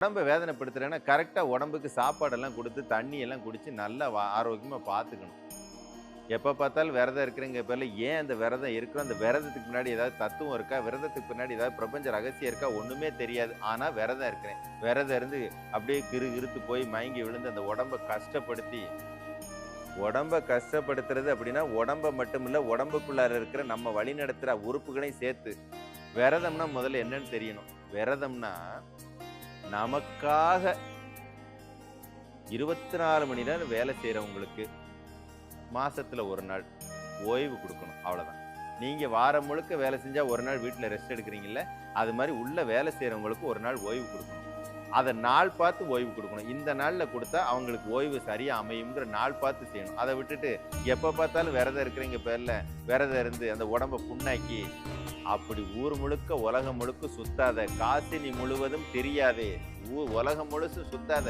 உடம்ப வேதனைப்படுத்துறேன்னா, கரெக்ட்டா உடம்புக்கு சாப்பாடெல்லாம் குடுத்து, தண்ணி எல்லாம் குடிச்சு நல்லா ஆரோக்கியமா பார்த்துக்கணும். எப்ப பார்த்தாலும் விரதம் இருக்கிறேங்கிற பேர்ல, ஏன் அந்த விரதம் இருக்கிறோம்? அந்த விரதத்துக்கு பின்னாடி ஏதாவது தத்துவம் இருக்கா? விரதத்துக்கு பின்னாடி ஏதாவது பிரபஞ்ச ரகசியம் இருக்கா? ஒண்ணுமே தெரியாது. ஆனா விரதம் இருக்கிறேன். விரதம் இருந்து அப்படியே கிறுகிறுத்து போய் மயங்கி விழுந்து அந்த உடம்ப கஷ்டப்படுத்தி, உடம்ப கஷ்டப்படுத்துறது அப்படின்னா, உடம்ப மட்டும் இல்ல, உடம்புக்குள்ளார இருக்கிற நம்ம வழிநடத்துற உறுப்புகளையும் சேர்த்து. விரதம்னா முதல்ல என்னன்னு தெரியணும். விரதம்னா, நமக்காக 24 மணி நேரம் வேலை செய்றவங்களுக்கு, மாசத்துல 1 நாள் ஓய்வு குடுக்கணும். அவ்வளதான். நீங்க வாரம் முழுக்க வேலை செஞ்சா 1 நாள் வீட்ல ரெஸ்ட் எடுக்கிறீங்கல்ல, அது மாரி உள்ள வேலை செய்றவங்களுக்கு 1 நாள் ஓய்வு குடுக்கணும். அத நாள் பார்த்து ஓய்வு குடுக்கணும். இந்த நாள்ல குடுத்தா அவங்களுக்கு ஓய்வு சரியா அமையும்ங்கிற நாள் பார்த்து செய்யணும். அத விட்டுட்டு எப்ப பார்த்தாலும் விரதம் இருக்கிறேங்க பேர்ல, விரதம் இருந்து அந்த உடம்ப புண்ணாக்கி, அப்படி ஊர் முழுக்க, உலகம் முழுக்க சுத்தாத. காசினி முழுவதும் தெரியாதே. உலகம் முழுசும் சுத்தாத.